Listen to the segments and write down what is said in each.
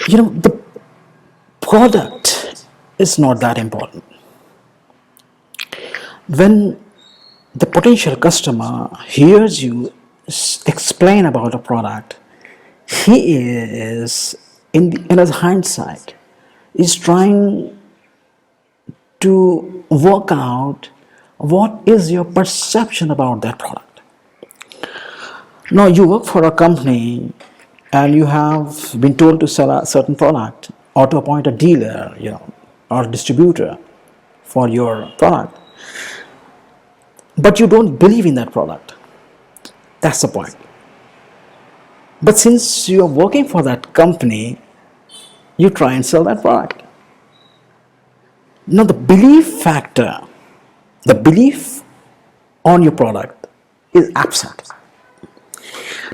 The product is not that important. When the potential customer hears you explain about a product, he is, in his hindsight, is trying to work out what is your perception about that product. Now, you work for a company and you have been told to sell a certain product or to appoint a dealer, or distributor for your product, but you don't believe in that product. That's the point. But since you are working for that company, you try and sell that product. Now, the belief factor, the belief on your product is absent.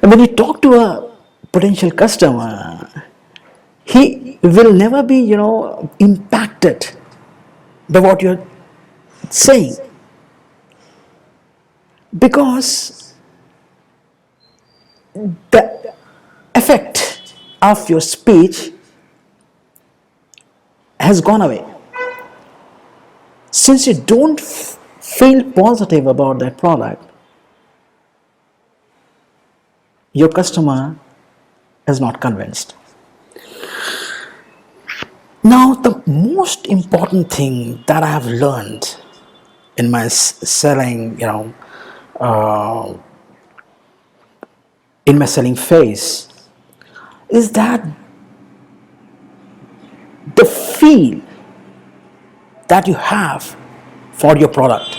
And when you talk to a potential customer, he will never be, impacted by what you're saying, because the effect of your speech has gone away. Since you don't feel positive about that product, your customer is not convinced. Now, the most important thing that I have learned in my selling, uh, in my selling phase, is that the feel that you have for your product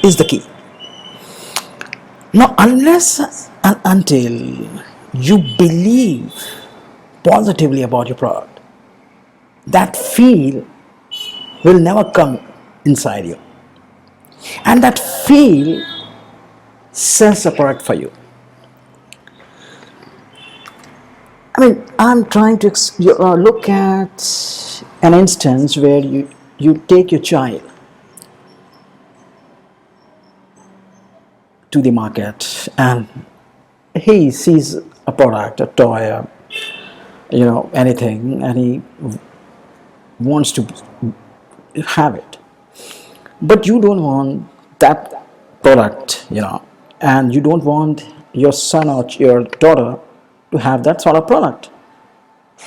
is the key. Now, unless and until you believe positively about your product, that feel will never come inside you. And that feel sells a product for you. I'm trying to look at an instance where you take your child to the market and he sees a product, a toy, anything, and he wants to have it. But you don't want that product, and you don't want your son or your daughter to have that sort of product.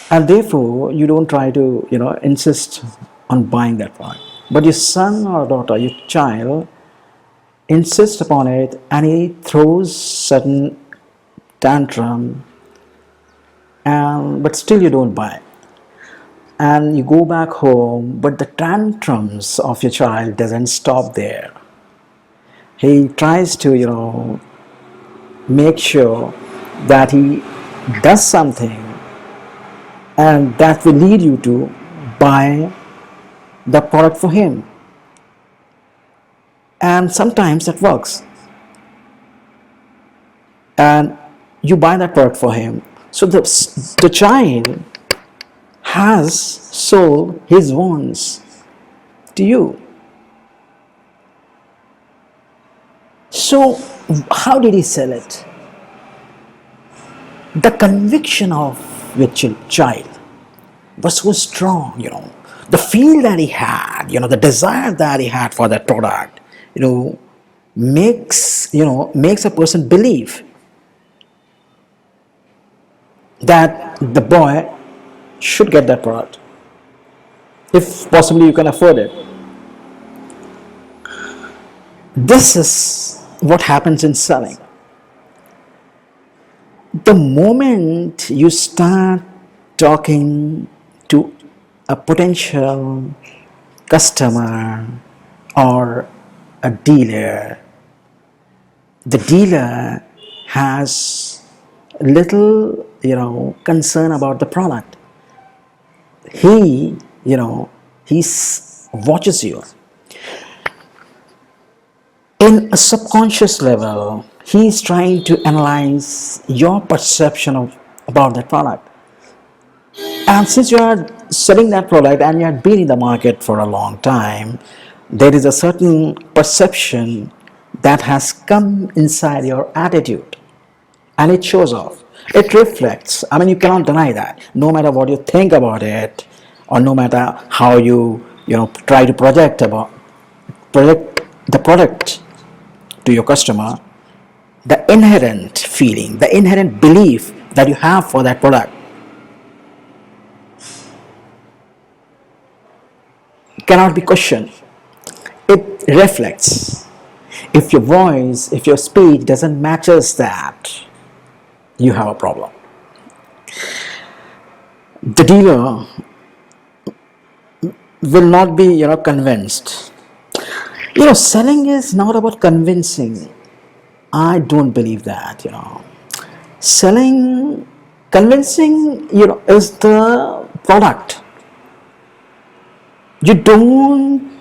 And therefore, you don't try to, insist on buying that product. But your son or daughter, your child, insists upon it and he throws certain tantrum, and but still you don't buy. And you go back home, but the tantrums of your child doesn't stop there. He tries to, make sure that he does something, and that will lead you to buy the product for him. And sometimes that works. And you buy that product for him. So the child has sold his wants to you. So how did he sell it? The conviction of your child was so strong, the feel that he had, the desire that he had for that product, makes a person believe that the boy should get that product, if possibly you can afford it. This is what happens in selling. The moment you start talking to a potential customer or a dealer, the dealer has little, concern about the product. He, he watches you. In a subconscious level, he is trying to analyze your perception about that product. And since you are selling that product and you have been in the market for a long time, there is a certain perception that has come inside your attitude, and it shows off. It reflects. I mean, you cannot deny that. No matter what you think about it, or no matter how you try to project the product to your customer, the inherent feeling, the inherent belief that you have for that product cannot be questioned. It reflects. If your voice, if your speech doesn't matches that, you have a problem. The dealer will not be convinced. Selling is not about convincing. I don't believe that. Selling, convincing, is the product. You don't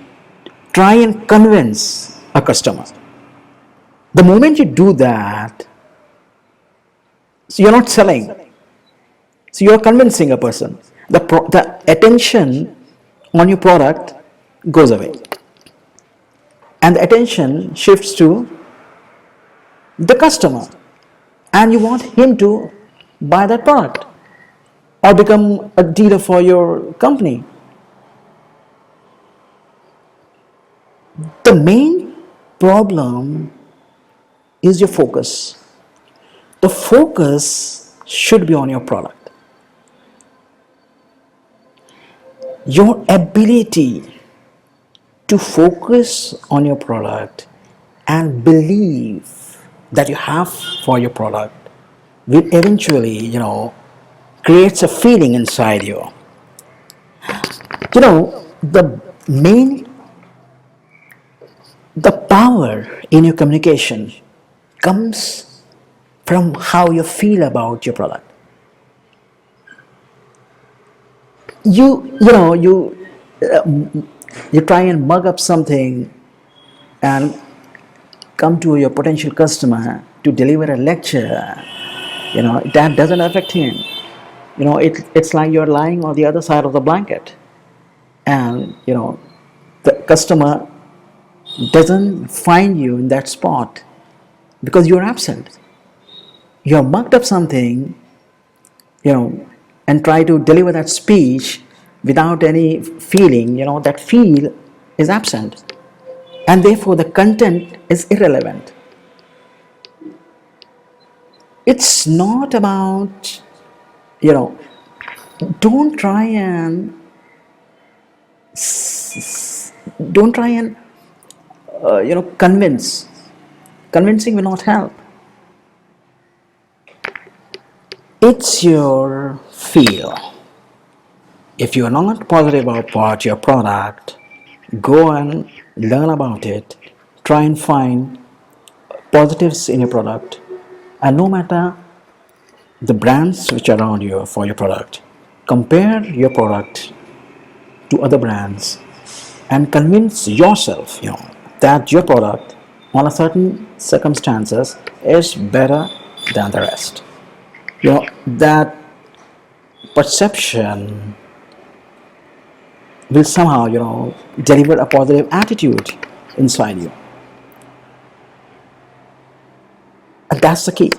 try and convince a customer. The moment you do that, so you're not selling. So you're convincing a person. The attention on your product goes away, and the attention shifts to the customer, and you want him to buy that product or become a dealer for your company. The main problem is your focus. The focus should be on your product. Your ability to focus on your product and believe that you have for your product will eventually, creates a feeling inside you. The main, the power in your communication comes from how you feel about your product. You try and mug up something and come to your potential customer to deliver a lecture. That doesn't affect him. It's like you're lying on the other side of the blanket, and the customer doesn't find you in that spot because you're absent. You have mugged up something, and try to deliver that speech without any feeling. That feel is absent, and therefore the content is irrelevant. It's not about, don't try and don't try and convince. Convincing will not help. It's your feel. If you are not positive about your product, go and learn about it. Try and find positives in your product, and no matter the brands which are around you for your product, compare your product to other brands and convince yourself that your product on a certain circumstances is better than the rest. That perception will somehow deliver a positive attitude inside you, and that's the key.